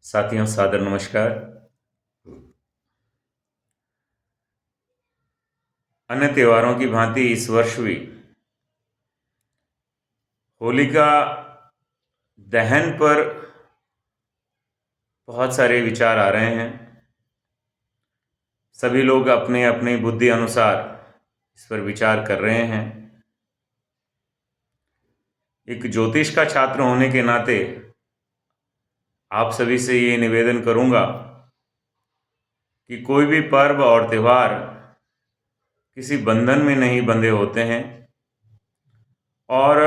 साथियों सादर नमस्कार। अन्य त्योहारों की भांति इस वर्ष भी होलिका दहन पर बहुत सारे विचार आ रहे हैं। सभी लोग अपने अपने बुद्धि अनुसार इस पर विचार कर रहे हैं। एक ज्योतिष का छात्र होने के नाते आप सभी से ये निवेदन करूंगा कि कोई भी पर्व और त्यौहार किसी बंधन में नहीं बंधे होते हैं। और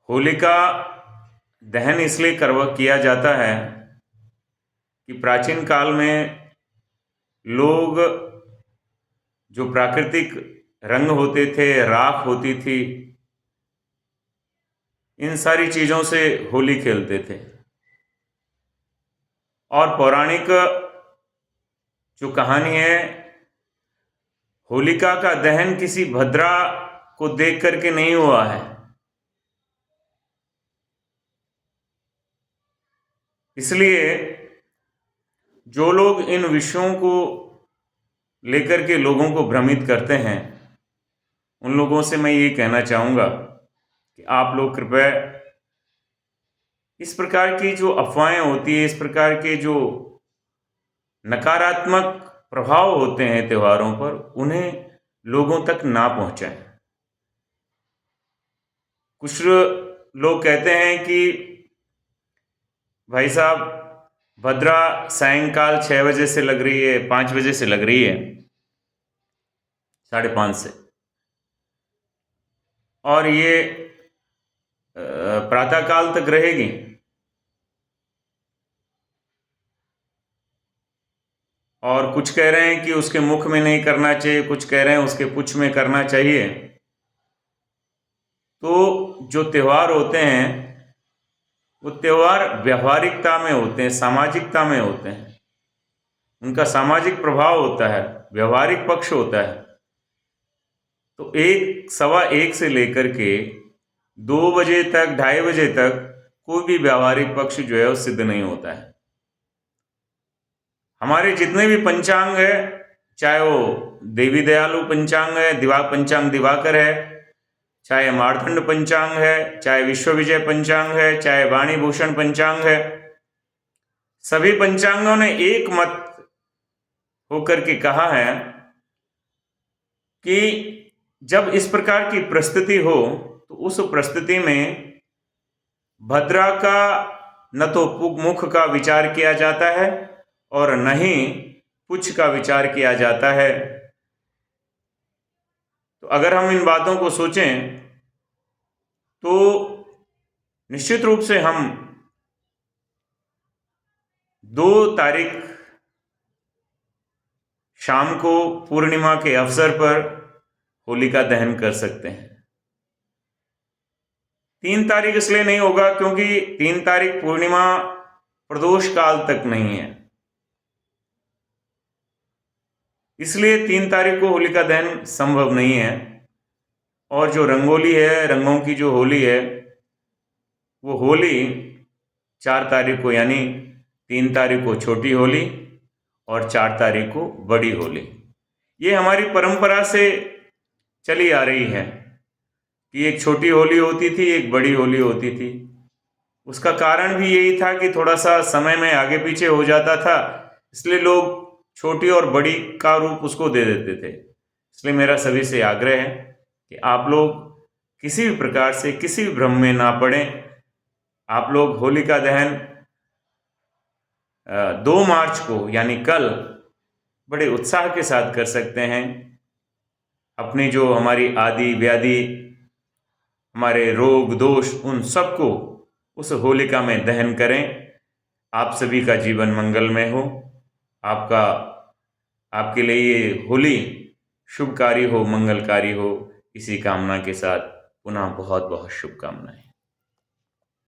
होलिका दहन इसलिए किया जाता है कि प्राचीन काल में लोग जो प्राकृतिक रंग होते थे, राख होती थी, इन सारी चीजों से होली खेलते थे। और पौराणिक जो कहानी है, होलिका का दहन किसी भद्रा को देख करके नहीं हुआ है। इसलिए जो लोग इन विषयों को लेकर के लोगों को भ्रमित करते हैं, उन लोगों से मैं ये कहना चाहूँगा कि आप लोग कृपया इस प्रकार की जो अफवाहें होती है, इस प्रकार के जो नकारात्मक प्रभाव होते हैं त्योहारों पर, उन्हें लोगों तक ना पहुंचाएं। कुछ लोग कहते हैं कि भाई साहब, भद्रा सायंकाल 6 बजे से लग रही है, 5 बजे से लग रही है, 5:30 से, और ये प्रातःकाल तक रहेगी। और कुछ कह रहे हैं कि उसके मुख में नहीं करना चाहिए, कुछ कह रहे हैं उसके पुच्छ में करना चाहिए। तो जो त्यौहार होते हैं वो त्यौहार व्यवहारिकता में होते हैं, सामाजिकता में होते हैं। उनका सामाजिक प्रभाव होता है, व्यवहारिक पक्ष होता है। तो 1, 1:15 से लेकर के 2 बजे तक, 2:30 बजे तक कोई भी व्यवहारिक पक्ष जो है वो सिद्ध नहीं होता है। हमारे जितने भी पंचांग है, चाहे वो देवी दयालु पंचांग है, पंचांग दिवाकर है, चाहे मार्तंड पंचांग है, चाहे विश्व विजय पंचांग है, चाहे वाणी भूषण पंचांग है, सभी पंचांगों ने एक मत होकर के कहा है कि जब इस प्रकार की परिस्थिति हो तो उस परिस्थिति में भद्रा का न तो मुख का विचार किया जाता है और न ही पुच्छ का विचार किया जाता है। तो अगर हम इन बातों को सोचें तो निश्चित रूप से हम 2 तारीख शाम को पूर्णिमा के अवसर पर होलिका दहन कर सकते हैं। 3 तारीख इसलिए नहीं होगा क्योंकि 3 तारीख पूर्णिमा प्रदोष काल तक नहीं है, इसलिए 3 तारीख को होलिका दहन संभव नहीं है। और जो रंगोली है, रंगों की जो होली है, वो होली 4 तारीख को, यानी 3 तारीख को छोटी होली और 4 तारीख को बड़ी होली। ये हमारी परंपरा से चली आ रही है कि एक छोटी होली होती थी, एक बड़ी होली होती थी। उसका कारण भी यही था कि थोड़ा सा समय में आगे पीछे हो जाता था, इसलिए लोग छोटी और बड़ी का रूप उसको दे देते थे। इसलिए मेरा सभी से आग्रह है कि आप लोग किसी भी प्रकार से किसी भी भ्रम में ना पड़ें। आप लोग होलिका दहन 2 मार्च को, यानी कल, बड़े उत्साह के साथ कर सकते हैं। अपनी जो हमारी आदि व्याधि, हमारे रोग दोष, उन सबको उस होलिका में दहन करें। आप सभी का जीवन मंगलमय हो। आपके लिए ये होली शुभकारी हो, मंगलकारी हो, इसी कामना के साथ पुनः बहुत बहुत शुभकामनाएं।